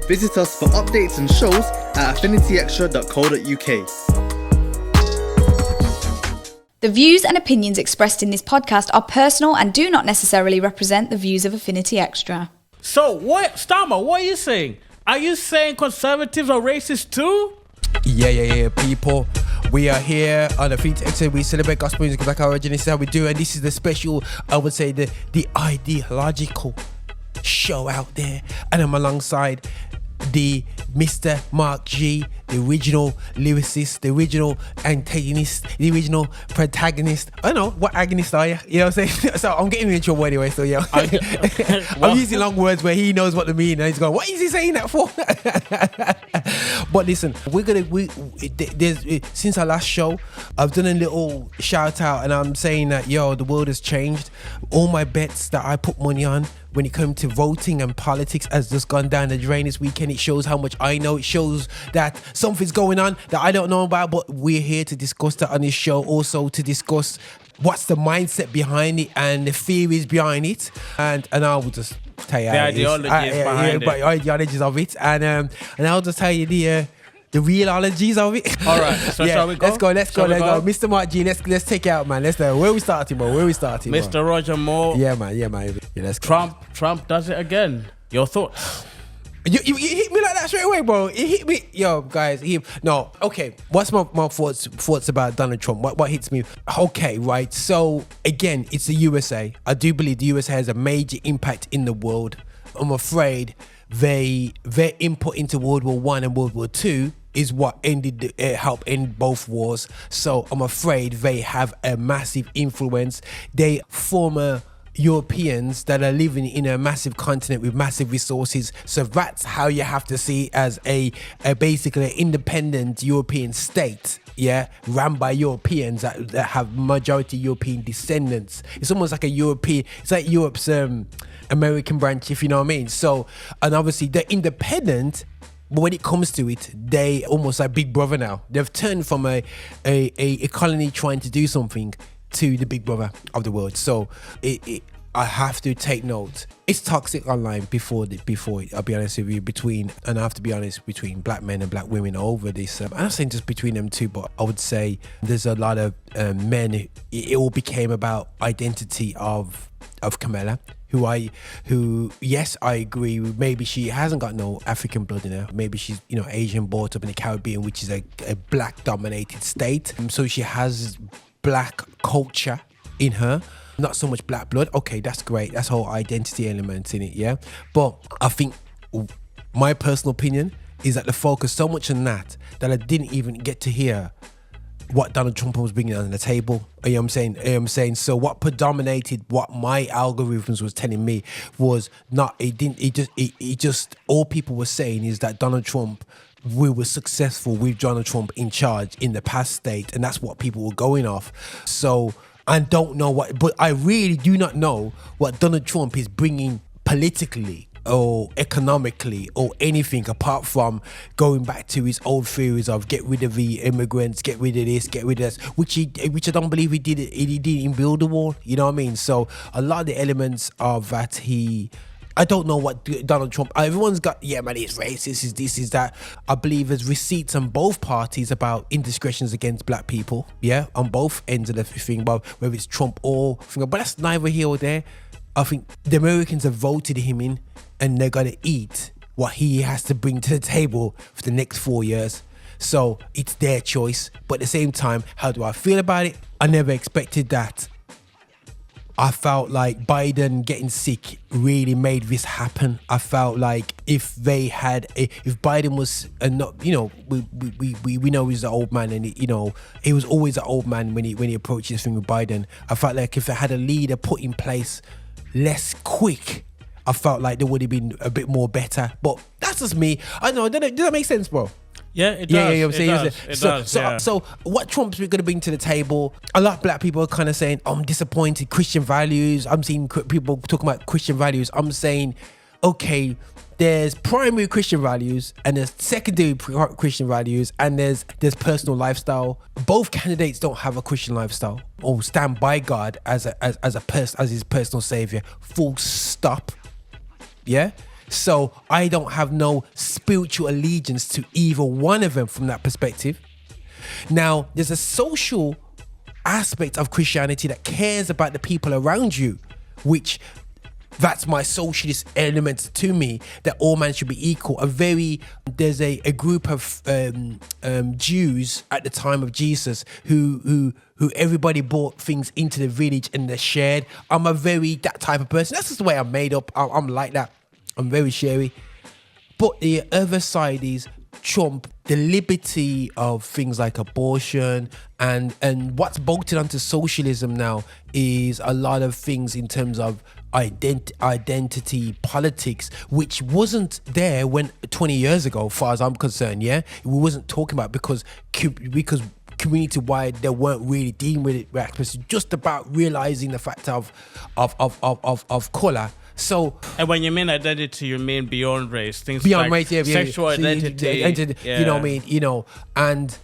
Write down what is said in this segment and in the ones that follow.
Visit us for updates and shows at affinityxtra.co.uk. The views and opinions expressed in this podcast are personal and do not necessarily represent the views of Affinity Xtra. So, what, Starmer, what are you saying? Are you saying conservatives are racist too? Yeah, people. We are here on Affinity Xtra. We celebrate gospel music like our originally said how we do, and this is the special, I would say, the ideological show out there. And I'm alongside the MisterMarkGee, the original lyricist, the original antagonist, the original protagonist. I don't know, what agonist are you? You know what I'm saying? So I'm getting in trouble anyway, so yeah. I'm using long words where he knows what they mean and he's going, what is he saying that for? But listen, since our last show, I've done a little shout out and I'm saying that, the world has changed. All my bets that I put money on when it comes to voting and politics has just gone down the drain this weekend. It shows how much I know. It shows that something's going on that I don't know about, but we're here to discuss that on this show. Also to discuss what's the mindset behind it and the theories behind it. And I will just tell you the ideologies behind it. Ideologies of it. And I'll just tell you the realities of it. All right, so shall we go? Let's go. MisterMarkGee, let's take it out, man. Let's know where we starting, bro. Mr. Roger Moore. Yeah, man. Yeah, let's go. Trump does it again. Your thoughts? You hit me like that straight away, bro. It hit me. Yo, guys. No, okay. What's my thoughts about Donald Trump? What hits me? Okay, right. So, again, it's the USA. I do believe the USA has a major impact in the world. I'm afraid their input into World War I and World War II is what helped end both wars. So I'm afraid they have a massive influence. They former Europeans that are living in a massive continent with massive resources. So that's how you have to see it, as a basically an independent European state, run by Europeans that have majority European descendants. It's almost like it's like Europe's American branch, if you know what I mean. So, and obviously they're independent, but when it comes to it, they almost like Big Brother now. They've turned from a colony trying to do something to the Big Brother of the world. So I have to take note. It's toxic online before I'll be honest with you, and I have to be honest, between black men and black women over this. I'm not saying just between them two, but I would say there's a lot of men. It all became about identity of Kamala, who yes, I agree, maybe she hasn't got no African blood in her. Maybe she's Asian, brought up in the Caribbean, which is a black dominated state. So she has black culture in her, not so much black blood. Okay, that's great. That's whole identity elements in it, But I think my personal opinion is that the focus so much on that I didn't even get to hear what Donald Trump was bringing on the table. You know what I'm saying? So what predominated what my algorithms was telling me was not, it just all people were saying is that Donald Trump, we were successful with Donald Trump in charge in the past state, and that's what people were going off. So I don't know but I really do not know what Donald Trump is bringing politically or economically or anything, apart from going back to his old theories of get rid of the immigrants, get rid of this, get rid of this, which I don't believe he did in build the wall. You know what I mean? So a lot of the elements of that I don't know what Donald Trump, everyone's got, he's racist, is this, is that. I believe there's receipts on both parties about indiscretions against black people, on both ends of the thing, but whether it's Trump or, but that's neither here or there. I think the Americans have voted him in, and they're going to eat what he has to bring to the table for the next 4 years. So it's their choice. But at the same time, how do I feel about it? I never expected that. I felt like Biden getting sick really made this happen. I felt like if Biden was not, we know he's an old man, and he was always an old man when he approached this thing with Biden. I felt like if it had a leader put in place less quick, I felt like there would have been a bit more better. But that's just me. I know. Does that make sense, bro? Yeah, it does. It does. So what Trump's going to bring to the table, a lot of black people are kind of saying, I'm disappointed, Christian values. I'm seeing people talking about Christian values. I'm saying, okay, there's primary Christian values and there's secondary Christian values, and there's personal lifestyle. Both candidates don't have a Christian lifestyle or stand by God as his personal savior. Full stop. Yeah. So I don't have no spiritual allegiance to either one of them from that perspective. Now, there's a social aspect of Christianity that cares about the people around you, which that's my socialist element to me, that all men should be equal. There's a group of Jews at the time of Jesus who everybody brought things into the village and they shared. I'm a very that type of person. That's just the way I'm made up. I'm like that. I'm very sharey. But the other side is trump the liberty of things like abortion, and what's bolted onto socialism now is a lot of things in terms of identity politics, which wasn't there when 20 years ago, as far as I'm concerned. Yeah, we wasn't talking about because community wide they weren't really dealing with it. It's just about realizing the fact of color. So, and when you mean identity, you mean beyond race, things beyond like race, sexual identity, you know what I mean, and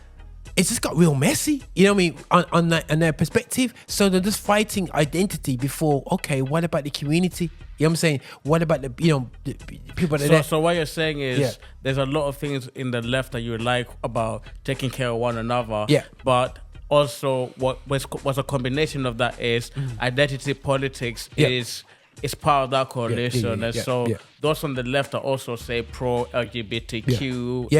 it's just got real messy, you know what I mean, on their perspective. So they're just fighting identity before, okay, what about the community? You know what I'm saying? What about the people that so what you're saying is there's a lot of things in the left that you like about taking care of one another, but also what's a combination of that is identity politics is part of that coalition, and so those on the left are also say pro LGBTQ,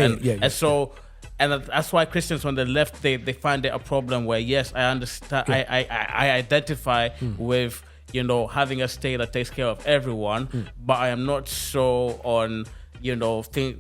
and that's why Christians on the left they find it a problem where yes, I understand, I identify with having a state that takes care of everyone, but I am not so on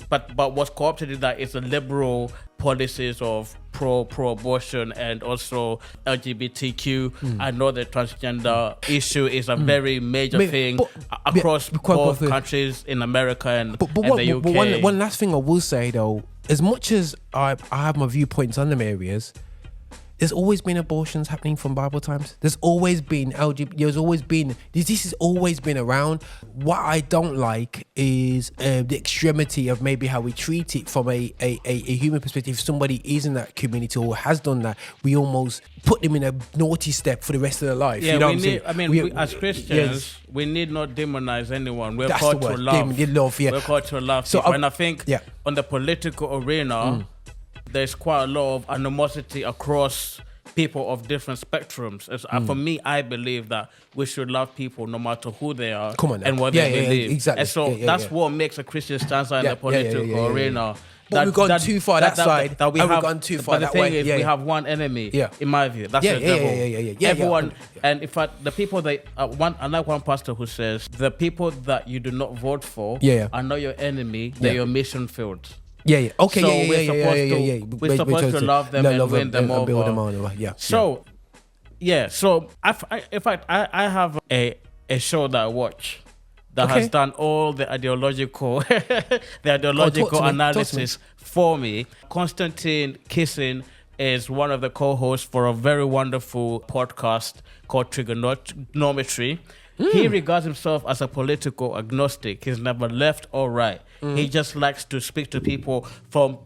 but what's co-opted in that is the liberal policies of pro-abortion and also LGBTQ. I know the transgender issue is a very major thing across both countries in America and the UK. But one last thing I will say though, as much as I have my viewpoints on them areas, there's always been abortions happening from Bible times. There's always been LGBT. There's always been this has always been around. What I don't like is the extremity of maybe how we treat it from a human perspective. If somebody is in that community or has done that, we almost put them in a naughty step for the rest of their life. Yeah, you know what I'm saying? I mean, we, as Christians, we need not demonize anyone. We're called to love. We're called to love. So, and I think on the political arena, there's quite a lot of animosity across people of different spectrums. For me, I believe that we should love people no matter who they are and what they believe. Exactly. And so that's what makes a Christian stance in the political arena. But we've gone too far that side. We've gone too far that way. But the thing is, we have one enemy, in my view. That's the devil. Everyone, and in fact, the people that, I like one pastor who says, the people that you do not vote for are not your enemy, they're your mission field. Okay. So we're supposed to love them and win them over. Build them over. So in fact, I have a show that I watch that has done all the ideological analysis for me. Konstantin Kisin is one of the co-hosts for a very wonderful podcast called Trigonometry. He regards himself as a political agnostic. He's never left or right. He just likes to speak to people from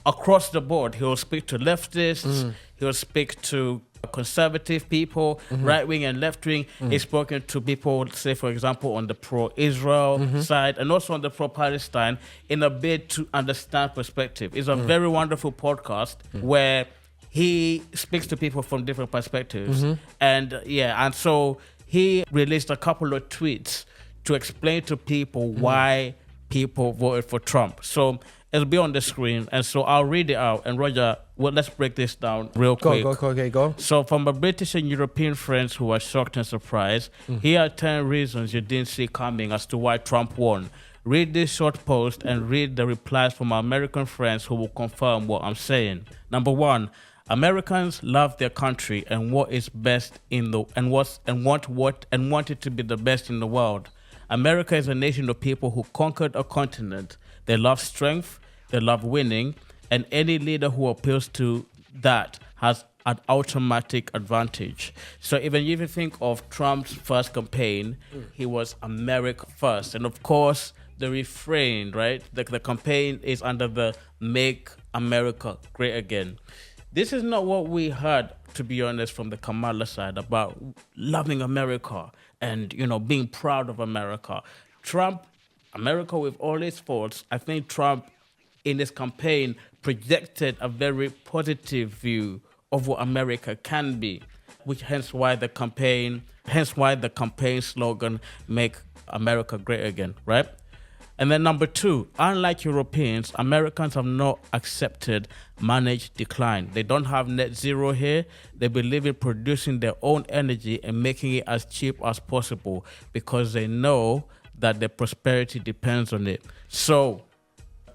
across the board. He'll speak to leftists. He'll speak to conservative people, right-wing and left-wing. He's spoken to people, say, for example, on the pro-Israel side and also on the pro-Palestine in a bid to understand perspective. It's a very wonderful podcast where he speaks to people from different perspectives. And so he released a couple of tweets to explain to people why people voted for Trump. So it'll be on the screen, and so I'll read it out. And Roger, let's break this down real quick. Go. So from my British and European friends who are shocked and surprised, here are 10 reasons you didn't see coming as to why Trump won. Read this short post and read the replies from our American friends who will confirm what I'm saying. Number 1, Americans love their country and what is best in the and want it to be the best in the world. America is a nation of people who conquered a continent. They love strength, they love winning, and any leader who appeals to that has an automatic advantage. So even if you think of Trump's first campaign, he was America first. And of course, the refrain, right? The campaign is under the Make America Great Again. This is not what we heard, to be honest, from the Kamala side about loving America and, being proud of America. Trump America, with all its faults, I think Trump, in his campaign, projected a very positive view of what America can be, which hence why the campaign slogan, "Make America Great Again," right? And then number 2, unlike Europeans, Americans have not accepted managed decline. They don't have net zero here. They believe in producing their own energy and making it as cheap as possible because they know that their prosperity depends on it. So,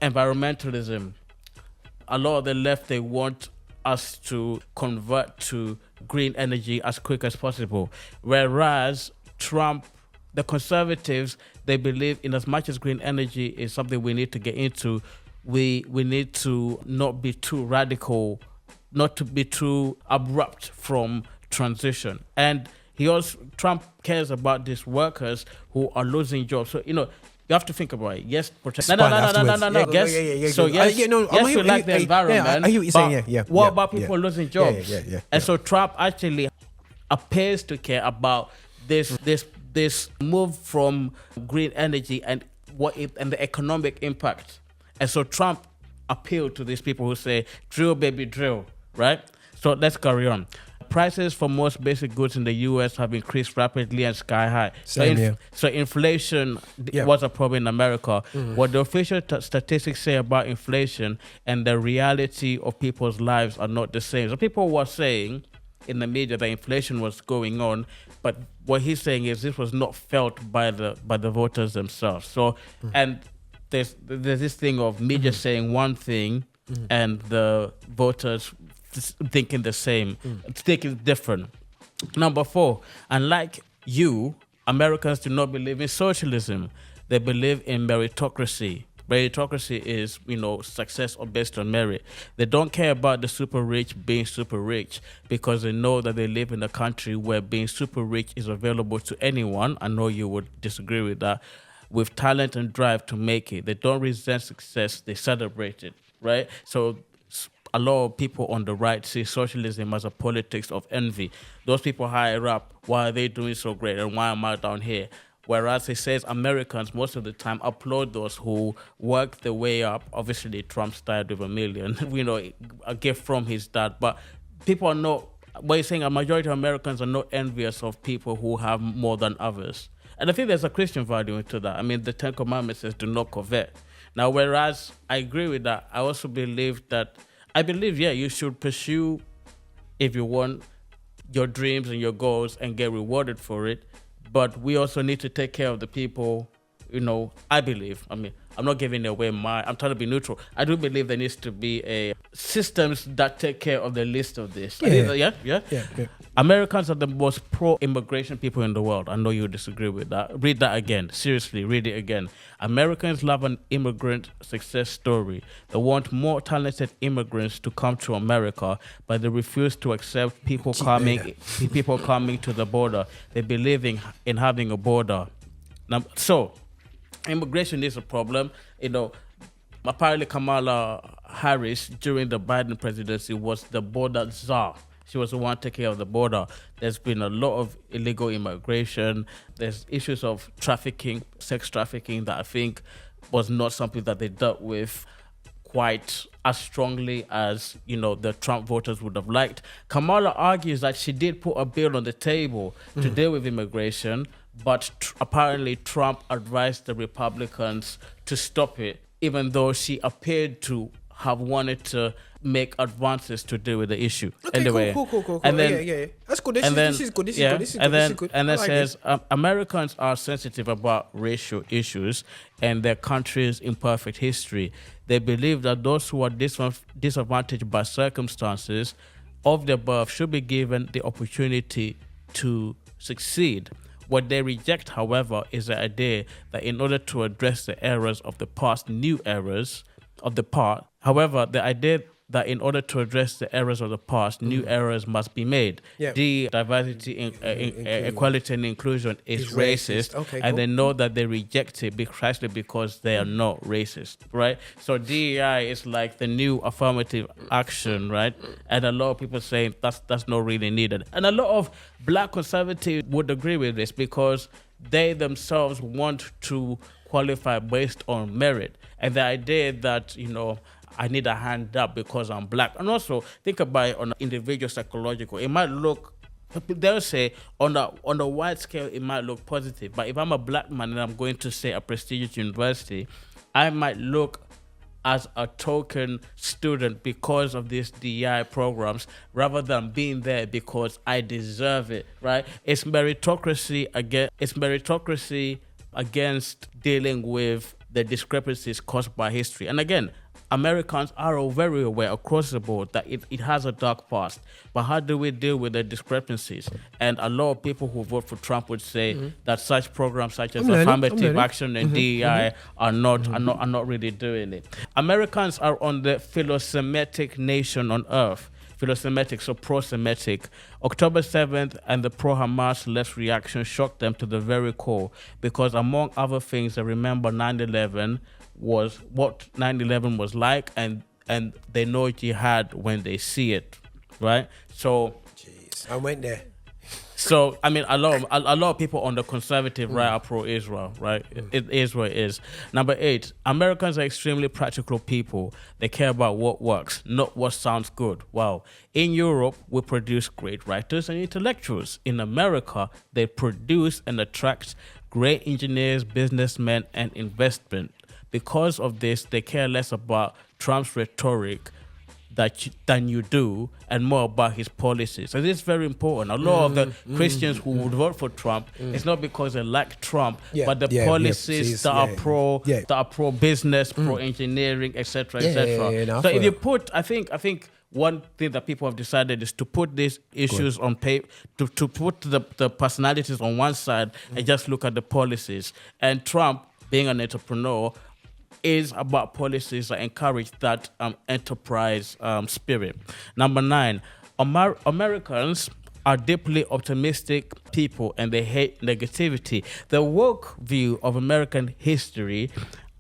environmentalism, a lot of the left, they want us to convert to green energy as quick as possible. Whereas Trump, the conservatives, they believe in as much as green energy is something we need to get into, we need to not be too radical, not to be too abrupt from transition. And Trump cares about these workers who are losing jobs. So, you have to think about it. Yes, protect. No. Yes. So yes, we like the environment. I hear what you're saying. What about people losing jobs? And so Trump actually appears to care about this move from green energy and the economic impact. And so Trump appealed to these people who say, "Drill, baby, drill," right? So let's carry on. Prices for most basic goods in the US have increased rapidly and sky high. So inflation was a problem in America. What the official statistics say about inflation and the reality of people's lives are not the same. So people were saying in the media that inflation was going on, but what he's saying is this was not felt by the voters themselves. So, and there's this thing of media saying one thing and the voters thinking the same, thinking different. Number 4, unlike you, Americans do not believe in socialism. They believe in meritocracy. Meritocracy is, success based on merit. They don't care about the super rich being super rich because they know that they live in a country where being super rich is available to anyone. I know you would disagree with that. With talent and drive to make it. They don't resent success, they celebrate it, right? So a lot of people on the right see socialism as a politics of envy. Those people higher up, why are they doing so great and why am I down here? Whereas he says Americans most of the time applaud those who work their way up. Obviously, Trump started with $1 million, a gift from his dad. But people are not, what he's saying, a majority of Americans are not envious of people who have more than others. And I think there's a Christian value into that. I mean, the 10 Commandments says do not covet. Now, whereas I agree with that, I also believe you should pursue, if you want, your dreams and your goals and get rewarded for it. But we also need to take care of the people, I believe. I mean, I'm not giving away I'm trying to be neutral. I do believe there needs to be systems that take care of the least of this. Yeah. Americans are the most pro-immigration people in the world. I know you disagree with that. Read that again. Seriously, read it again. Americans love an immigrant success story. They want more talented immigrants to come to America, but they refuse to accept people coming to the border. They believe in having a border. Now, so immigration is a problem. Apparently Kamala Harris during the Biden presidency was the border czar. She was the one taking care of the border. There's been a lot of illegal immigration. There's issues of trafficking, sex trafficking, that I think was not something that they dealt with quite as strongly as, the Trump voters would have liked. Kamala argues that she did put a bill on the table to deal with immigration, but apparently Trump advised the Republicans to stop it, even though she appeared to have wanted to make advances to deal with the issue. Okay, anyway, cool. And then, that's good. This is good. And then says Americans are sensitive about racial issues and their country's imperfect history. They believe that those who are disadvantaged by circumstances of their birth should be given the opportunity to succeed. What they reject, however, is the idea that in order to address the errors of the past, new errors of the past. However, the idea that in order to address the errors of the past, new errors must be made. The diversity, equality, and inclusion is racist. Okay, and they know that they reject it precisely because they are not racist, right? So DEI is like the new affirmative action, right? And a lot of people saying that's not really needed. And a lot of black conservatives would agree with this because they themselves want to qualify based on merit. And the idea that, I need a hand up because I'm black. And also think about it on an individual psychological. It might look, they'll say on a wide scale, it might look positive. But if I'm a black man and I'm going to, say, a prestigious university, I might look as a token student because of these DEI programs rather than being there because I deserve it, right? It's meritocracy against dealing with the discrepancies caused by history. And again, Americans are very aware across the board that it has a dark past. But how do we deal with the discrepancies? And a lot of people who vote for Trump would say that such programs such as affirmative action and DEI are not really doing it. Americans are on the philosemitic nation on earth. Philosemitic, so pro-Semitic. October 7th and the pro-Hamas left reaction shocked them to the very core because, among other things, they remember 9/11 was what 9/11 was like, and they know jihad when they see it, right? So, jeez, I went there. So I mean, a lot of people on the conservative right are pro-Israel, right? It is what it is. Number 8, Americans are extremely practical people. They care about what works, not what sounds good. Wow. In Europe, we produce great writers and intellectuals. In America, they produce and attract great engineers, businessmen, and investment. Because of this, they care less about Trump's rhetoric than you do, and more about his policies. So this is very important. A lot of the Christians who would vote for Trump, it's not because they like Trump, but the policies that are pro business, pro engineering, etc., etc. So if you put, I think one thing that people have decided is to put these issues on paper, to put the personalities on one side and just look at the policies. And Trump, being an entrepreneur, is about policies that encourage that enterprise spirit. Number 9, Americans are deeply optimistic people and they hate negativity. The woke view of American history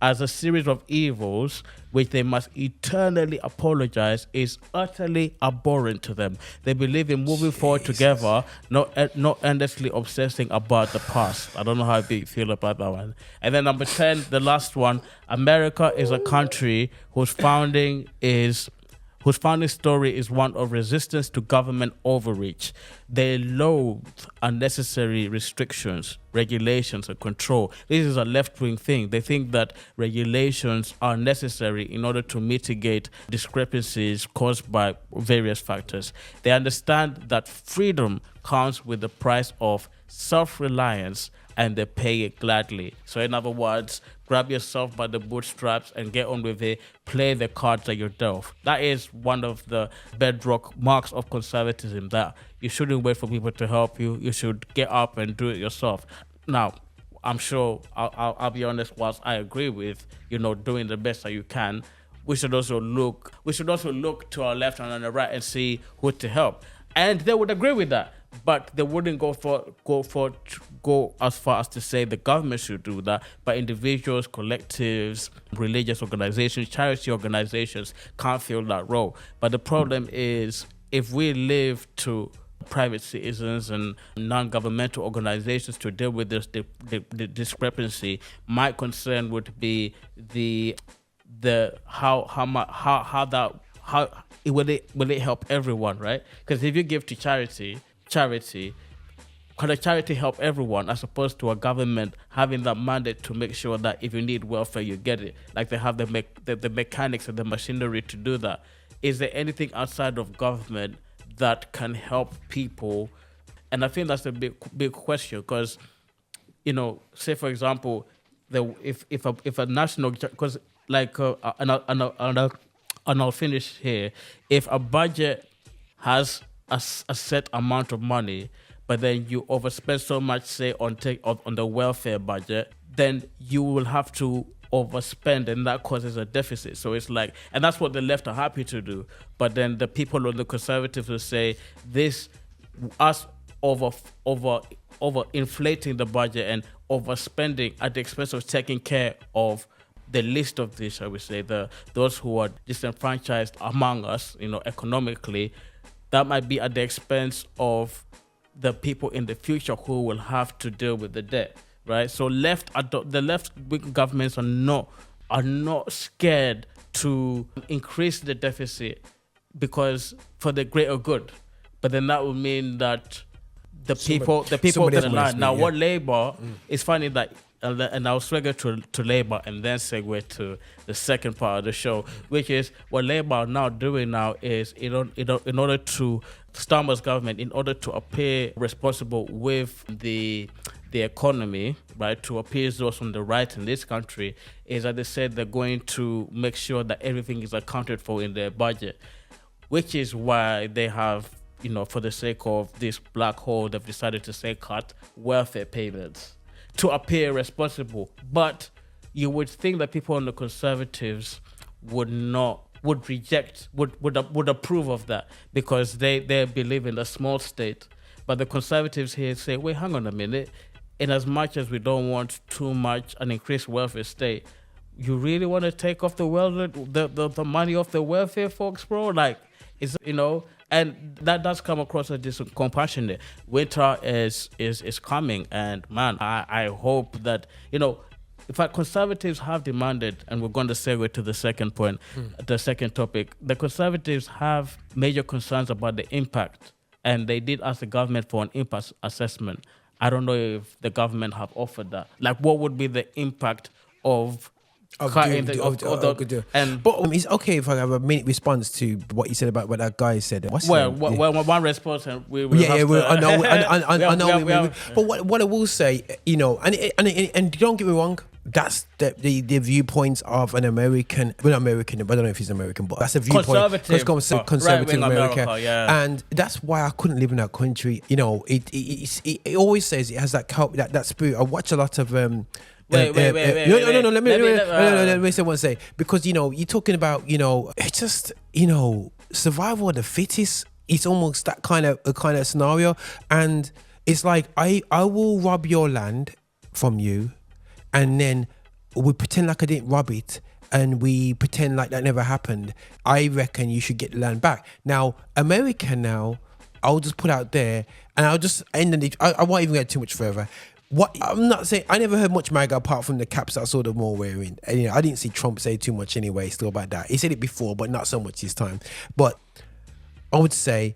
as a series of evils which they must eternally apologize is utterly abhorrent to them. They believe in moving forward together, not endlessly obsessing about the past. I don't know how you feel about that one. And then number 10, the last one, America is a country whose founding story is one of resistance to government overreach. They loathe unnecessary restrictions, regulations, and control. This is a left-wing thing. They think that regulations are necessary in order to mitigate discrepancies caused by various factors. They understand that freedom comes with the price of self-reliance, and they pay it gladly. So in other words, grab yourself by the bootstraps and get on with it. Play the cards that you're dealt. That is one of the bedrock marks of conservatism, that you shouldn't wait for people to help you. You should get up and do it yourself. Now, I'm sure, I'll be honest, whilst I agree with, doing the best that you can, we should also look to our left and on the right and see who to help. And they would agree with that. But they wouldn't go as far as to say the government should do that, but individuals, collectives, religious organizations, charity organizations can't fill that role. But the problem is, if we leave to private citizens and non-governmental organizations to deal with this the discrepancy, my concern would be how will it help everyone, right? Because if you give to charity, can a charity help everyone as opposed to a government having that mandate to make sure that if you need welfare, you get it? Like they have the mechanics and the machinery to do that. Is there anything outside of government that can help people? And I think that's a big question, because, say for example, if a national, because like, and I'll finish here. If a budget has a set amount of money, but then you overspend so much, say on the welfare budget, then you will have to overspend, and that causes a deficit. So it's like, and that's what the left are happy to do. But then the people on the conservatives will say us over inflating the budget and overspending at the expense of taking care of the least of this, I would say, those who are disenfranchised among us, economically. That might be at the expense of the people in the future who will have to deal with the debt. right? So the left wing governments are not scared to increase the deficit because for the greater good. But then that would mean that the people of the land. Now, what Labour is funny that, and I'll segue to Labour and then segue to the second part of the show, which is what Labour are now doing now is in order to Starmer's government, in order to appear responsible with the economy, right, to appease those on the right in this country, is that they said they're going to make sure that everything is accounted for in their budget, which is why they have, for the sake of this black hole, they've decided to say cut welfare payments to appear responsible. But you would think that people on the Conservatives would approve of that because they believe in a small state. But the Conservatives here say, wait, hang on a minute. In as much as we don't want too much an increased welfare state, you really want to take off the money off the welfare folks, bro? Like, it's, and that does come across as discompassionate. Winter is coming, and man, I hope that, in fact, Conservatives have demanded, and we're going to segue to the second point, the second topic. The Conservatives have major concerns about the impact, and they did ask the government for an impact assessment. I don't know if the government have offered that. Like, what would be the impact of cutting but it's okay if I have a minute response to what you said about what that guy said. One response, and we will. I know. But what I will say, and don't get me wrong, that's the viewpoints of an American, well, not American, but I don't know if he's American, but that's a viewpoint. Conservative America, and that's why I couldn't live in that country. It always says it has that spirit. I watch a lot of. Let me say one say, because you're talking about it's just survival of the fittest. It's almost that kind of scenario, and it's like I will rob your land from you, and then we pretend like I didn't rob it, and we pretend like that never happened. I reckon you should get the land back. Now, America, I'll just put out there, and I'll just end it. I won't even get too much further. What I'm not saying, I never heard much MAGA apart from the caps that I saw them all wearing. And, I didn't see Trump say too much anyway, still about that. He said it before, but not so much this time. But I would say,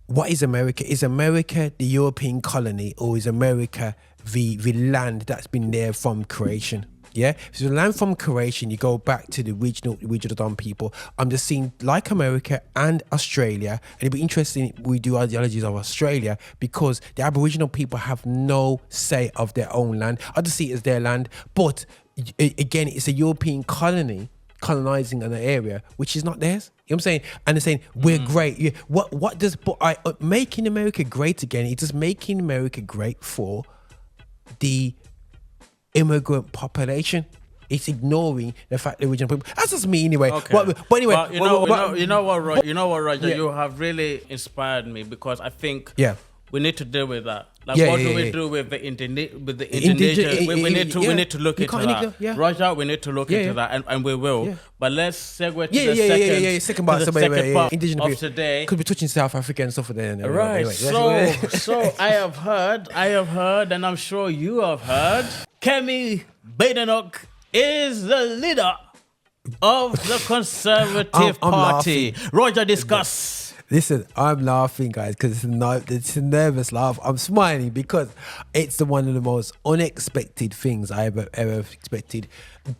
what is America? Is America the European colony, or is America the land that's been there from creation? Yeah, so the land from creation, you go back to the regional done people. I'm just seeing, like America and Australia, and it'd be interesting we do ideologies of Australia, because the Aboriginal people have no say of their own land. I just see it as their land, but again, it's a European colony colonizing an area which is not theirs. You know what I'm saying? And they're saying we're great. Yeah. What does making America great again? It's just making America great for the immigrant population. It's ignoring the fact that original people. That's just me anyway. Okay. But anyway, you know what, Roger? Yeah. You have really inspired me, because I think we need to deal with that. Like, what do we do with the Indonesian? We need to look into that. Roger, we need to look into that, and we will. Yeah. But let's segue to the second part Indigenous of today. Could be touching South Africa and stuff there. Right. Anyway, so I have heard, and I'm sure you have heard, Kemi Baddenoch is the leader of the Conservative Party. Laughing. Roger, discuss. Listen, I'm laughing, guys, because it's a nervous laugh. I'm smiling because it's one of the most unexpected things I ever expected.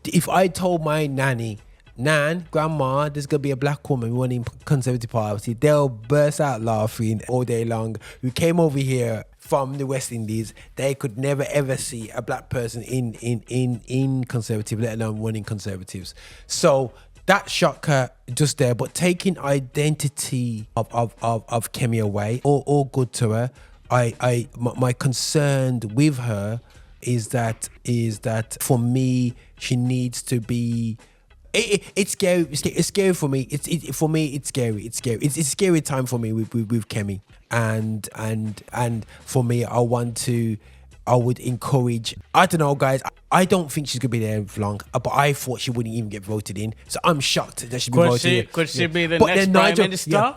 If I told my nanny, grandma, there's going to be a black woman running Conservative Party, they'll burst out laughing all day long. Who came over here from the West Indies, they could never ever see a black person in Conservative, let alone running Conservatives. So that shocked her just there, but taking identity of Kemi away, all good to her. My concern with her is that for me, she needs to be. It's scary. It's scary for me. For me, it's scary. It's scary. It's a scary time for me with Kemi, and for me, I would encourage. I don't know, guys. I don't think she's gonna be there for long. But I thought she wouldn't even get voted in. So I'm shocked that she'd be voted in. Could she be the next Prime Minister?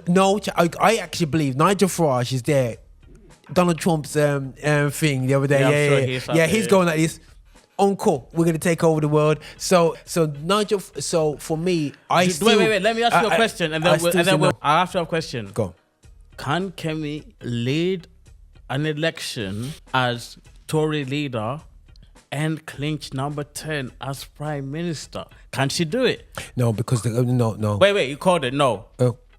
No, I actually believe Nigel Farage is there. Donald Trump's thing the other day. Yeah, I'm sure Yeah, he's yeah. up He's there. going like this. Uncle, we're gonna take over the world. So Nigel. So for me, I still wait. Let me ask you a question, and then I'll ask you a question. Go. Can Kemi lead an election as Tory leader and clinch number 10 as Prime Minister? Can she do it? No, because no. Wait, you called it no.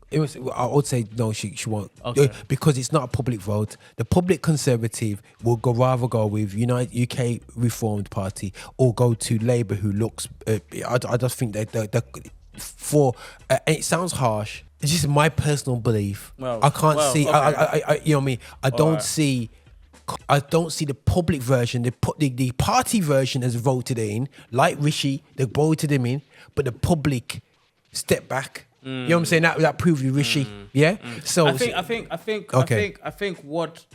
It was. I would say no. She won't. Okay. Because it's not a public vote. The public Conservative will rather go with UK Reformed Party or go to Labour, who looks. I just think that for. And it sounds harsh. It's just my personal belief. Well, I can't see. okay. I you know what I mean. I don't see. I don't see the public version. The party version has voted in, like Rishi. They voted him in, but the public step back. You know what I'm saying? That proves you Rishi. Yeah. So I think what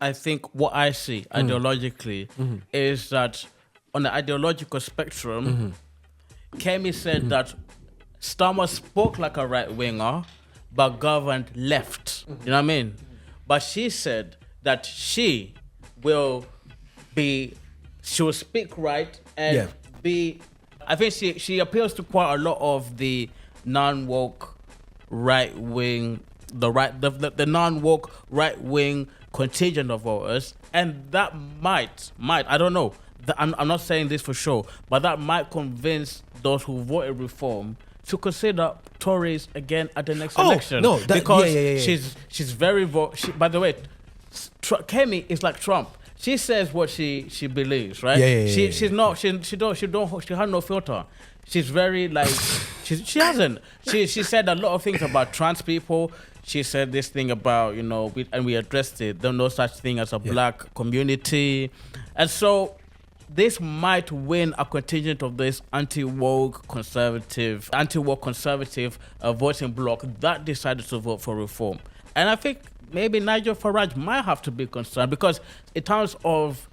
I see ideologically is that on the ideological spectrum, Kemi said that Starmer spoke like a right winger, but governed left. You know what I mean? But she said that she will speak right and be. I think she appeals to quite a lot of the non-woke right wing, the non-woke right wing contingent of voters, and that might I don't know. I'm not saying this for sure, but that might convince those who voted reform to consider Tories again at the next election. No, because she's very by the way, Kemi is like Trump. She says what she believes, right? She has no filter. She's very like she hasn't. She said a lot of things about trans people. She said this thing about, and we addressed it. There's no such thing as a black community. And so this might win a contingent of this anti-woke conservative voting bloc that decided to vote for reform. And I think maybe Nigel Farage might have to be concerned, because in terms of,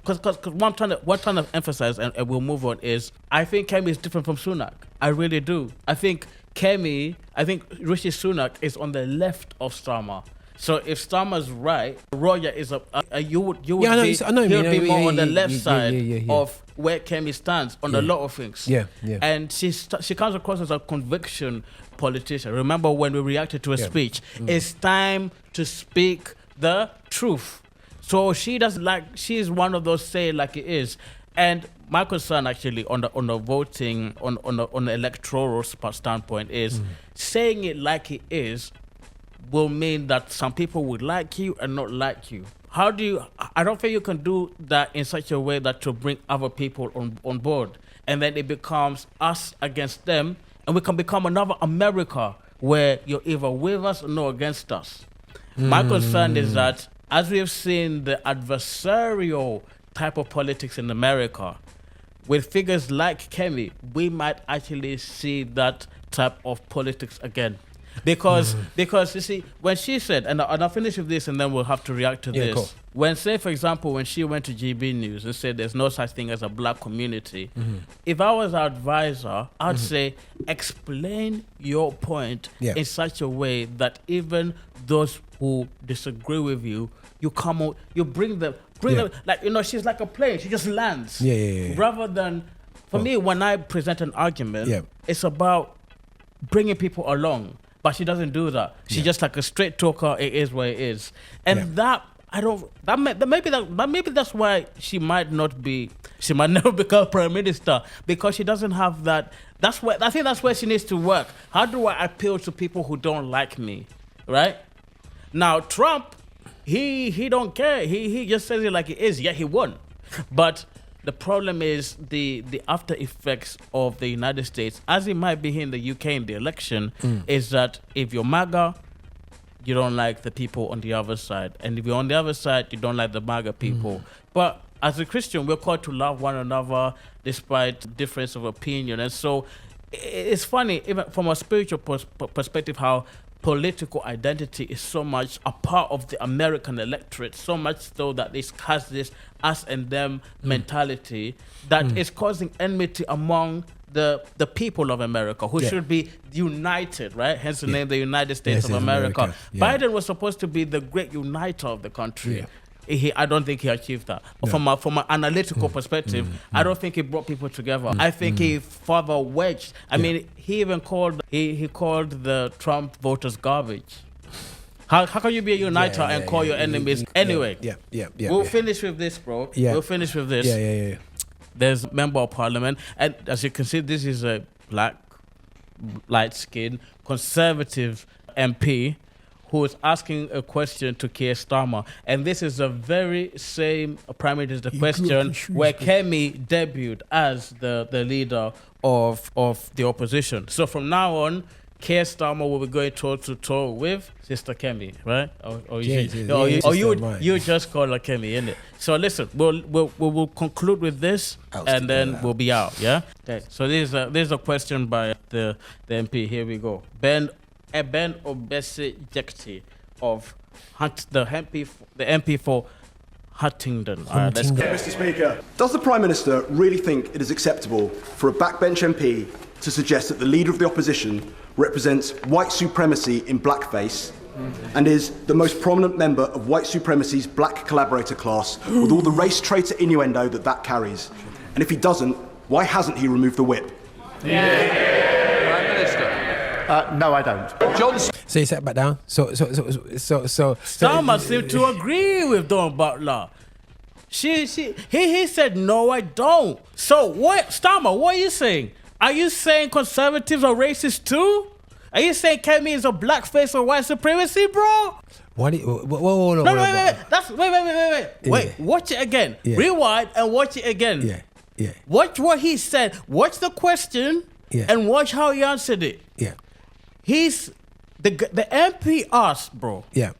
because what I'm trying to emphasize, and we'll move on, is I think Kemi is different from Sunak. I really do. I think Rishi Sunak is on the left of Starmer. So if Starmer's right, Roya is you would be more on the left side of where Kemi stands on a lot of things. And she comes across as a conviction politician. Remember when we reacted to a speech? It's time to speak the truth. So she's one of those say it like it is. And my concern actually on the voting, on the electoral standpoint is saying it like it is will mean that some people would like you and not like you. I don't think you can do that in such a way that to bring other people on board. And then it becomes us against them, and we can become another America where you're either with us or no against us. My concern is that as we have seen the adversarial type of politics in America, with figures like Kemi, we might actually see that type of politics again. Because you see, when she said, and I'll finish with this and then we'll have to react to this. Cool. When, say, for example, when she went to GB News and said there's no such thing as a black community, if I was an advisor, I'd say, explain your point in such a way that even those who disagree with you, you come out, you bring them, like, she's like a plane, she just lands. Rather than, for me, when I present an argument, it's about bringing people along. But she doesn't do that. She's just like a straight talker. It is what it is, and maybe that's why she might never become prime minister, because she doesn't have that. I think that's where she needs to work. How do I appeal to people who don't like me, right? Now Trump, he don't care. He just says it like it is. Yeah, he won, but the problem is the after effects of the United States, as it might be here in the UK in the election, is that if you're MAGA, you don't like the people on the other side. And if you're on the other side, you don't like the MAGA people. But as a Christian, we're called to love one another despite difference of opinion. And so it's funny, even from a spiritual perspective, how political identity is so much a part of the American electorate, so much so that this has this us and them mentality that is causing enmity among the people of America who should be united, right? Hence the name, the United States of America. Biden was supposed to be the great uniter of the country. I don't think he achieved that. From an analytical perspective, I don't think he brought people together. I think he further wedged. I mean, he even called he called the Trump voters garbage. How can you be a uniter and call your enemies? Anyway, we'll finish with this, bro. We'll finish with this. There's a member of parliament, and as you can see, this is a black, light-skinned, conservative MP who is asking a question to Keir Starmer. And this is the very same Prime Minister question where Kemi debuted as the leader of the opposition. So from now on, Keir Starmer will be going toe-to-toe with Sister Kemi, right? You just call her Kemi, innit? So listen, we'll conclude with this, and then we'll be out, yeah? Okay. So there's a question by the MP. Here we go. Ben Obese-Jekti of the MP for Huntingdon. Let's go. Mr. Speaker, does the Prime Minister really think it is acceptable for a backbench MP to suggest that the leader of the opposition represents white supremacy in blackface and is the most prominent member of white supremacy's black collaborator class with all the race traitor innuendo that carries? And if he doesn't, why hasn't he removed the whip? Prime Minister. No, I don't. Johnson. So he sat back down. So Starmer seemed to agree with Dawn Butler. He said no, I don't. So what, Starmer? What are you saying? Are you saying conservatives are racist too? Are you saying Kemi is a blackface or white supremacy, bro? Wait. Watch it again. Yeah. Rewind and watch it again. Yeah. Watch what he said. Watch the question and watch how he answered it. Yeah. He's the MP asked, bro. Yeah.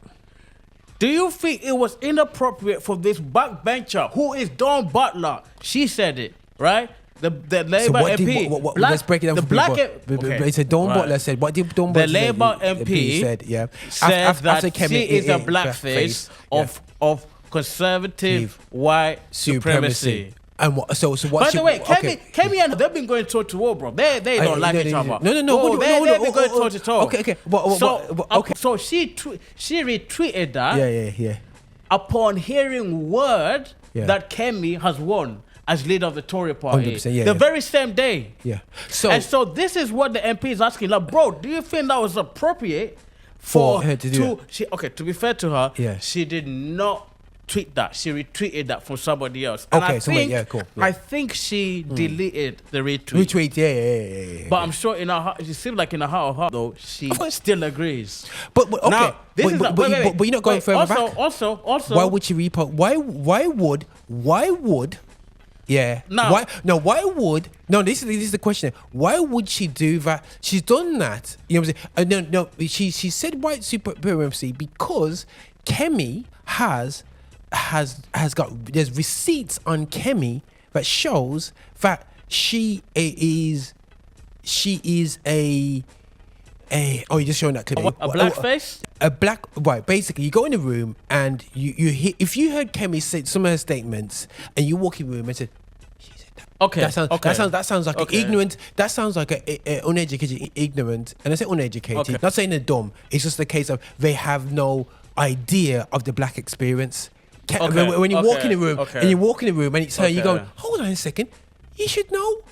Do you think it was inappropriate for this backbencher, who is Dawn Butler? She said it, right? The Labour MP. Let's break it down for people. He said Dawn Butler said, what did Dawn Butler say? The Labour MP said that she is a blackface of conservative white supremacy. And what? So what? By the way, Kemi and they've been going toe to toe, bro. They don't like each other. No. They've been going toe to toe. Okay. So she retweeted that. Yeah. Upon hearing word that Kemi has won as leader of the Tory party, 100%, the very same day. Yeah. So this is what the MP is asking. Like, bro, do you think that was appropriate for her to do? To be fair to her, she did not tweet that. She retweeted that from somebody else. And I think she deleted the retweet. Yeah. But I'm sure in her heart, it seems like in her heart of heart, though, she still agrees. But you're not going further back. Also, why would she repost? Why would? Yeah. Why would? No, this is the question. Why would she do that? She's done that. You know what I'm saying? No. She said white supremacy because Kemi has got, there's receipts on Kemi that shows that she is a you're just showing that clip. A blackface? Right, basically you go in the room and you hear, if you heard Kemi say some of her statements and you walk in the room and said, she said that. Okay. That sounds like ignorant. That sounds like a uneducated, ignorant, and I say uneducated. Not saying they're dumb. It's just a case of they have no idea of the black experience. When you walk in the room and it's her, you go, hold on a second, you should know.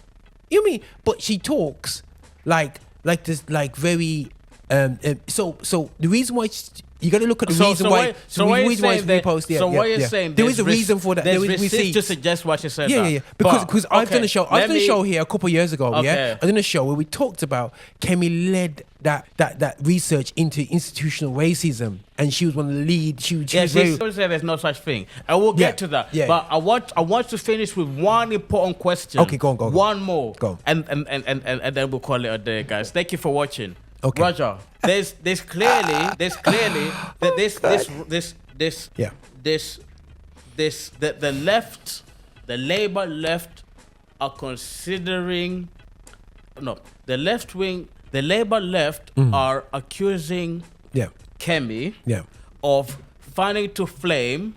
You know what I mean? But she talks like this, like very. So the reason why you got to look at the reason why. So the reason why it's reposted. So what you're saying? There is a reason for that. There is receipts to suggest what you said. Yeah. Because I've done a show. I've done a show here a couple of years ago. Yeah, I done a show where we talked about Kemi led that research into institutional racism, and she was one of the lead. She was very. There's no such thing. I will get to that. Yeah. But I want to finish with one important question. Okay, go. One more. Go. And then we'll call it a day, guys. Thank you for watching. Okay. Roger, there's clearly that the Labour left are considering, the Labour left are accusing Kemi of fanning to flame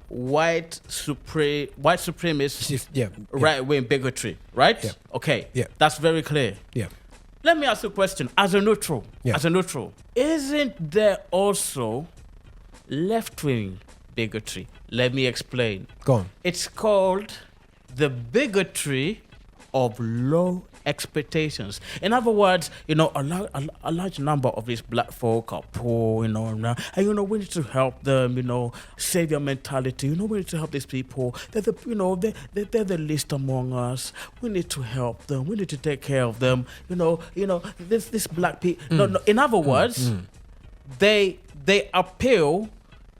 white supremacist, Yeah. right-wing bigotry, right? Yeah. Okay. Yeah. That's very clear. Yeah. Let me ask you a question. As a neutral, Yeah. isn't there also left-wing bigotry? Let me explain. Go on. It's called the bigotry of low expectations. In other words, a large number of these black folk are poor, and we need to help them, savior mentality. We need to help these people. They're they're the least among us. We need to help them. We need to take care of them. This black people. No. In other words, they appeal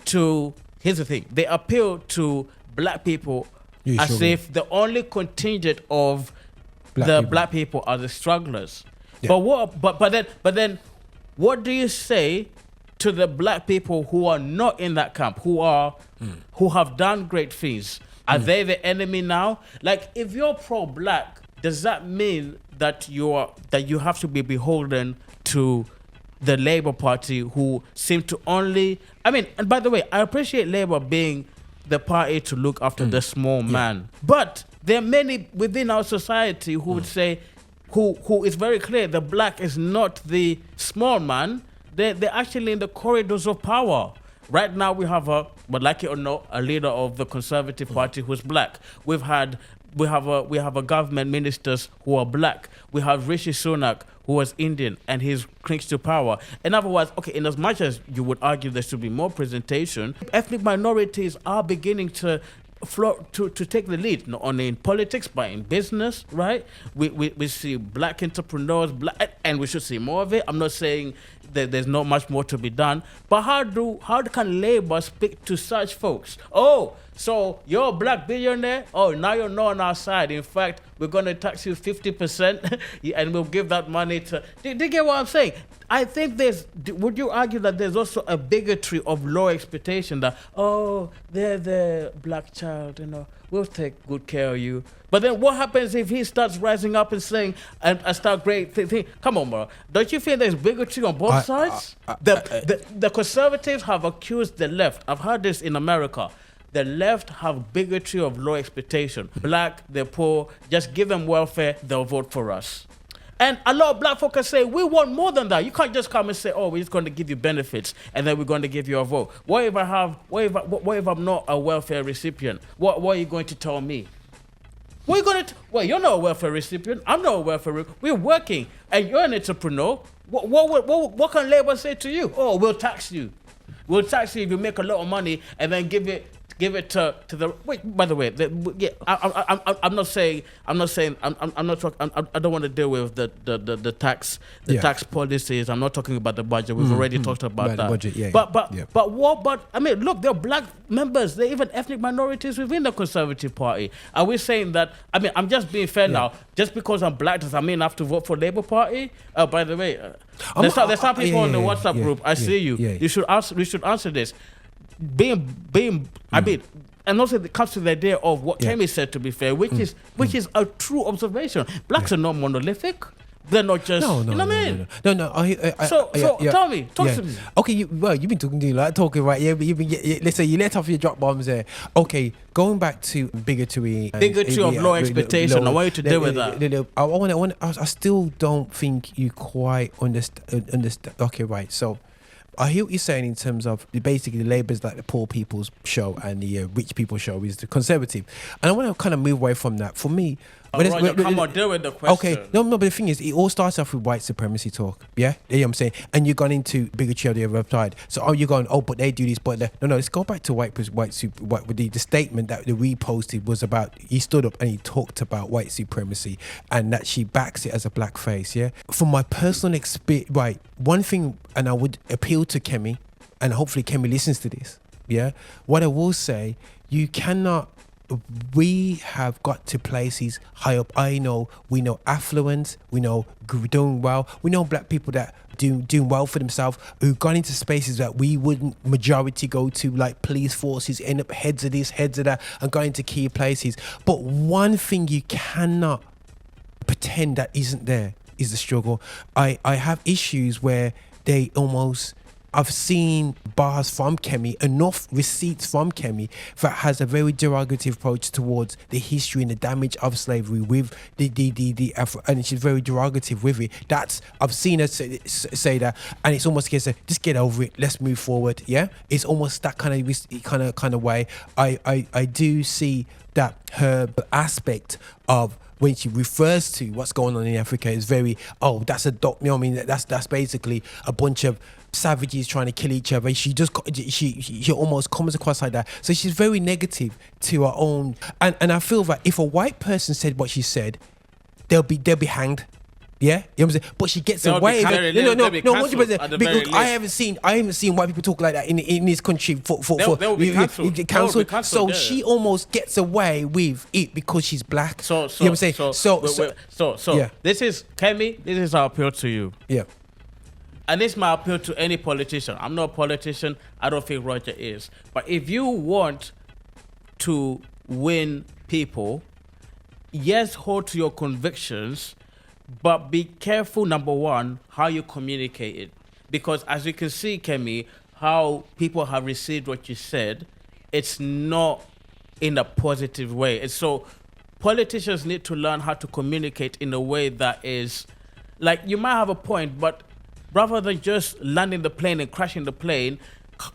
to. Here's the thing. They appeal to black people as if the only contingent of black people are the strugglers. Yeah. But then what do you say to the black people who are not in that camp, who have done great things? Are they the enemy now? Like, if you're pro-black, does that mean that you have to be beholden to the Labour Party, who seem to only... and by the way, I appreciate Labour being the party to look after the small man. But there are many within our society who would say, who is very clear, the black is not the small man. They're actually in the corridors of power. Right now we have but like it or not, a leader of the Conservative Party who's black. We have a government ministers who are black. We have Rishi Sunak, who was Indian, and he's clings to power. In other words, okay, in as much as you would argue there should be more presentation, ethnic minorities are beginning to take the lead, not only in politics but in business, right? We see black entrepreneurs, and we should see more of it. I'm not saying that there's not much more to be done, but how can Labour speak to such folks? Oh, so you're a black billionaire? Oh, now you're not on our side. In fact, we're going to tax you 50% and we'll give that money to... Do you get what I'm saying? I think would you argue that there's also a bigotry of low expectation that, oh, they're the black child, we'll take good care of you. But then what happens if he starts rising up and saying, and start great thing? Come on, bro. Don't you feel there's bigotry on both sides? The conservatives have accused the left. I've heard this in America. The left have bigotry of low expectation. Black, the poor, just give them welfare, they'll vote for us. And a lot of black folk can say, we want more than that. You can't just come and say, oh, we're just going to give you benefits and then we're going to give you a vote. What if I'm not a welfare recipient? What are you going to tell me? What are you going to... Well, you're not a welfare recipient. I'm not a welfare recipient. We're working and you're an entrepreneur. What can Labour say to you? Oh, we'll tax you. We'll tax you if you make a lot of money and then give it to the... Wait, by the way, I'm not saying I don't want to deal with the tax policies. I'm not talking about the budget. We've already talked about that. The budget, But look, there are black members. There are even ethnic minorities within the Conservative Party. Are we saying that? I'm just being fair now. Just because I'm black does that mean I have to vote for Labour Party? By the way, there's some people on the WhatsApp group. I see you. You should answer this. And also it comes to the idea of what Kemi said, to be fair, which is a true observation. Blacks are not monolithic. They're not just, No. So tell me, talk to me. Okay, you've been talking, right? Yeah, let's say you let off your drop bombs there. Okay, going back to bigotry of low expectation. I want you to deal with that. I still don't think you quite understand. Okay, right. So I hear what you're saying in terms of basically Labour's like the poor people's show and the rich people's show is the Conservative. And I want to kind of move away from that. For me... Roger, come on, deal with the question. Okay, no, but the thing is, it all starts off with white supremacy talk, yeah? You know what I'm saying? And you're going into bigotry of the other side. So, you're going, but they do this, but no, let's go back to the statement that the reposted was about, he stood up and he talked about white supremacy and that she backs it as a blackface, yeah? From my personal experience, right, one thing, and I would appeal to Kemi, and hopefully Kemi listens to this, yeah? What I will say, we have got to places high up. We know affluence, we know doing well, we know black people that doing well for themselves, who've gone into spaces that we wouldn't majority go to, like police forces, end up heads of this, heads of that, and going to key places. But one thing you cannot pretend that isn't there is the struggle. I have issues where they almost I've seen bars from Kemi, enough receipts from Kemi that has a very derogative approach towards the history and the damage of slavery with the Afro, and she's very derogative with it. That's, I've seen her say that, and it's almost a case of just get over it, let's move forward. Yeah, it's almost that kind of way. I do see that her aspect of when she refers to what's going on in Africa is very, that's a doc, you know what I mean? That's basically a bunch of savages trying to kill each other. She almost comes across like that. So she's very negative to her own, and I feel that if a white person said what she said, they'll be hanged. Yeah, you know what I'm saying? But she gets away. No, because I haven't seen white people talk like that in this country for they'll be cancelled. So she almost gets away with it because she's black. You know what I'm saying? So yeah. This is Kemi. This is our appeal to you. Yeah. And this is my appeal to any politician. I'm not a politician. I don't think Roger is. But if you want to win people, yes, hold to your convictions, but be careful, number one, how you communicate it. Because as you can see, Kemi, how people have received what you said, it's not in a positive way. And so politicians need to learn how to communicate in a way that is, like, you might have a point, but rather than just landing the plane and crashing the plane,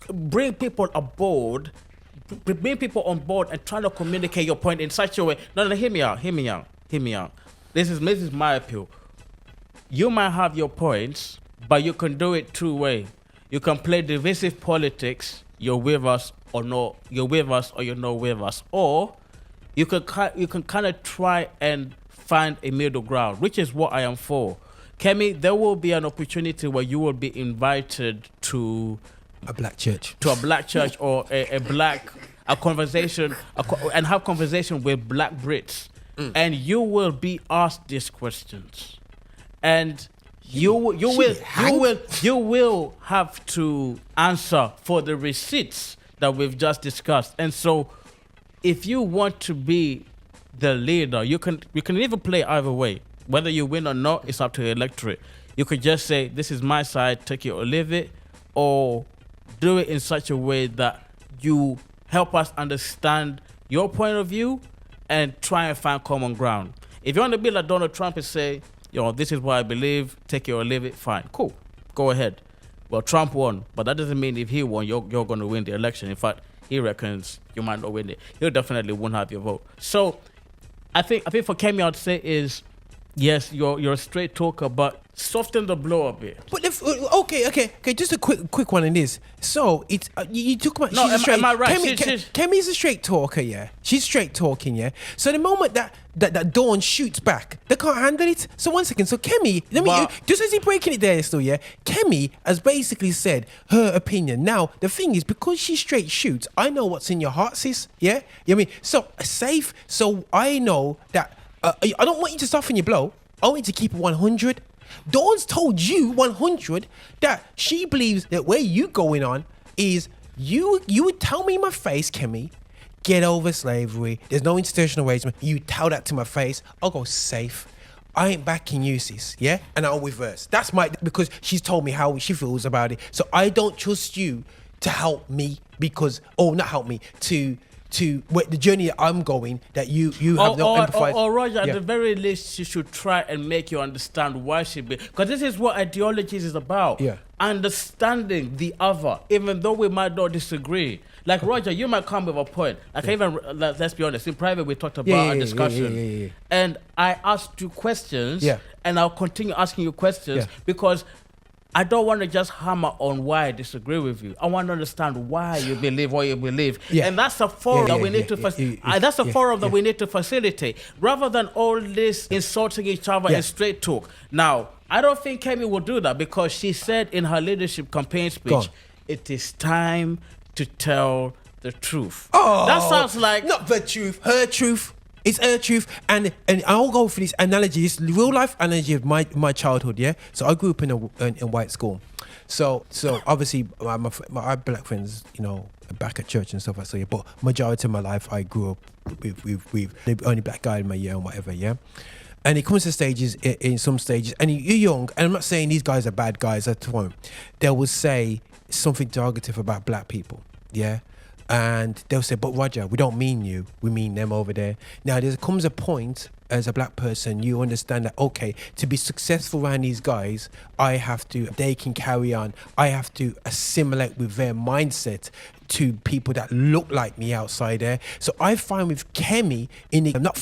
bring people aboard, bring people on board and try to communicate your point in such a way. No, hear me out. This is my appeal. You might have your points, but you can do it two ways. You can play divisive politics, you're with us or no, you're with us or you're not with us. Or you can kind of try and find a middle ground, which is what I am for. Kemi, there will be an opportunity where you will be invited to a black church, or a conversation, and have conversation with black Brits. And you will be asked these questions, and you will have to answer for the receipts that we've just discussed. And so, if you want to be the leader, you can either play either way. Whether you win or not, it's up to the electorate. You could just say, "This is my side, take it or leave it," or do it in such a way that you help us understand your point of view and try and find common ground. If you want to be like Donald Trump and say, this is what I believe, take it or leave it, fine, cool, go ahead. Well, Trump won, but that doesn't mean if he won, you're going to win the election. In fact, he reckons you might not win it. He definitely won't have your vote. So I think for Kemi, I'd say is, yes, you're a straight talker, but soften the blow a bit. But okay, just a quick one in this. So it's you talk about am I right? Kemi's a straight talker, yeah. She's straight talking, yeah. So the moment that Dawn shoots back, they can't handle it. So 1 second. So Kemi, just as he's breaking it there still, yeah. Kemi has basically said her opinion. Now the thing is, because she straight shoots, I know what's in your heart, sis. Yeah, you know what I mean. So safe. So I know that. I don't want you to soften your blow. I want you to keep it 100. Dawn's told you 100 that she believes that where you going on is you would tell me in my face, Kemi, get over slavery. There's no institutional racism. You tell that to my face. I'll go safe. I ain't backing you, sis. Yeah, and I'll reverse. That's because she's told me how she feels about it. So I don't trust you to help me not help me to the journey that I'm going, that you have not empathized. Or Roger, at the very least, she should try and make you understand why she be. Because this is what Ideologees is about. Yeah. Understanding the other, even though we might not disagree. Like Roger, you might come with a point. Like even, let's be honest, in private we talked about our discussion. Yeah. And I asked you questions. Yeah. And I'll continue asking you questions because I don't want to just hammer on why I disagree with you. I want to understand why you believe what you believe. Yeah. And that's a forum that we need to that's a forum that we need to facilitate. Rather than all this insulting each other in straight talk. Now, I don't think Kemi will do that because she said in her leadership campaign speech, it is time to tell the truth. Oh, that sounds like not the truth, her truth. It's her truth, and I'll go for this analogy, this real life analogy of my childhood. Yeah, so I grew up in a white school, so obviously my black friends, back at church and stuff like that. Yeah, but majority of my life I grew up with the only black guy in my year and whatever. Yeah, and it comes to stages in some stages, and you're young, and I'm not saying these guys are bad guys at the point. They will say something derogative about black people, yeah? And they'll say, but Roger, we don't mean you, we mean them over there. Now, there comes a point as a black person, you understand that, okay, to be successful around these guys, they can carry on. I have to assimilate with their mindset to people that look like me outside there. So I find with Kemi, I'm not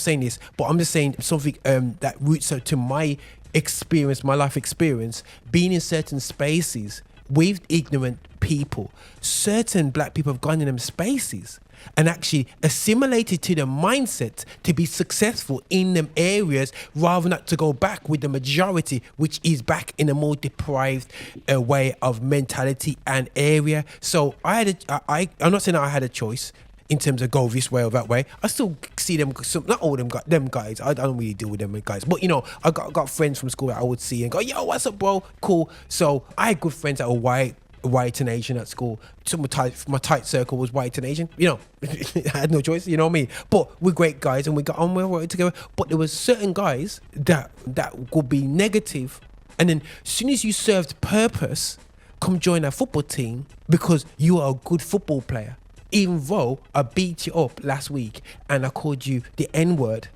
saying this, but I'm just saying something that roots out to my experience, my life experience, being in certain spaces with ignorant people. Certain black people have gone in them spaces and actually assimilated to the mindset to be successful in them areas, rather not to go back with the majority, which is back in a more deprived way of mentality and area. So I'm not saying I had a choice in terms of go this way or that way. I still see them, not all them guys. I don't really deal with them guys, but you know, I got friends from school that I would see and go, yo, what's up, bro? Cool. So I had good friends that were white and Asian at school. So my tight circle was white and Asian. You know, I had no choice. You know what I mean? But we're great guys and we got on well together. But there was certain guys that would be negative, and then as soon as you served purpose, come join our football team because you are a good football player. Even though I beat you up last week and I called you the N-word,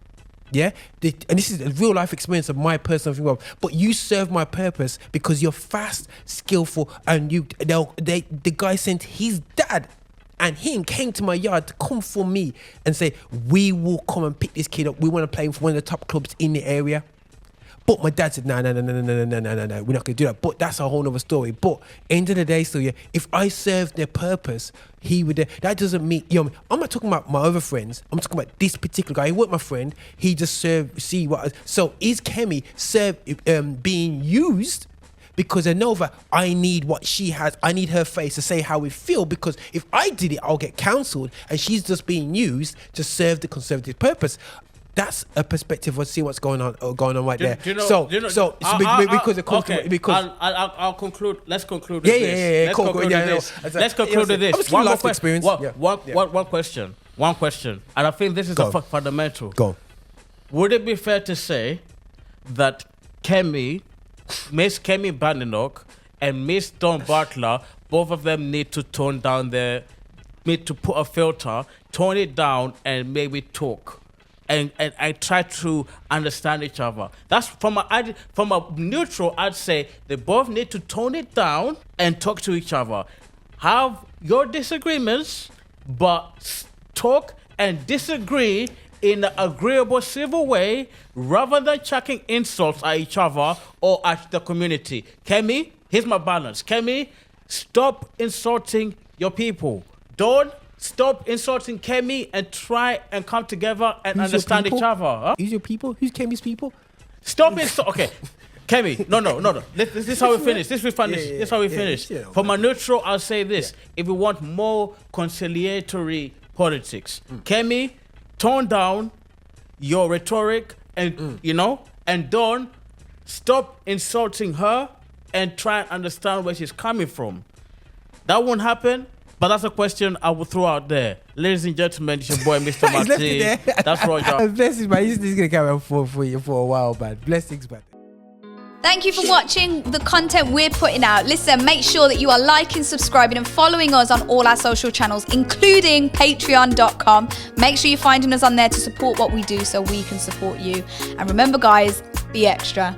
yeah? And this is a real life experience of my personal thing, but you serve my purpose because you're fast, skillful, and the guy sent his dad and him came to my yard to come for me and say, we will come and pick this kid up. We want to play him for one of the top clubs in the area. But my dad said, no, we're not going to do that. But that's a whole other story. But end of the day, still, yeah, if I served their purpose, he would. That doesn't mean, I'm not talking about my other friends. I'm talking about this particular guy. He wasn't my friend. He just served. So is Kemi being used? Because I know that I need what she has. I need her face to say how we feel. Because if I did it, I'll get cancelled. And she's just being used to serve the conservative purpose. That's a perspective of see what's going on right there. I'll conclude. Let's conclude with this. Let's conclude with this. One more question. One question. And I think this is a fundamental. Go on. Would it be fair to say that Miss Kemi Baddenoch and Miss Don Butler, both of them need to tone down need to put a filter, tone it down, and maybe talk? And I try to understand each other. That's from a neutral, I'd say they both need to tone it down and talk to each other. Have your disagreements, but talk and disagree in an agreeable, civil way, rather than chucking insults at each other or at the community. Kemi, here's my balance. Kemi, stop insulting your people. Don't stop insulting Kemi and try and come together and understand each other. Huh? Who's your people? Who's Kemi's people? Stop okay. Kemi, no. This is how we finish. This is how we finish. From a neutral, I'll say this. If we want more conciliatory politics, Kemi, tone down your rhetoric and, and don't stop insulting her and try and understand where she's coming from. That won't happen. But that's a question I will throw out there. Ladies and gentlemen, it's your boy, MisterMarkGee. That's Roger. Blessings, man. This is going to carry on for you for a while, man. Blessings, man. Thank you for watching the content we're putting out. Listen, make sure that you are liking, subscribing and following us on all our social channels, including patreon.com. Make sure you're finding us on there to support what we do so we can support you. And remember, guys, be extra.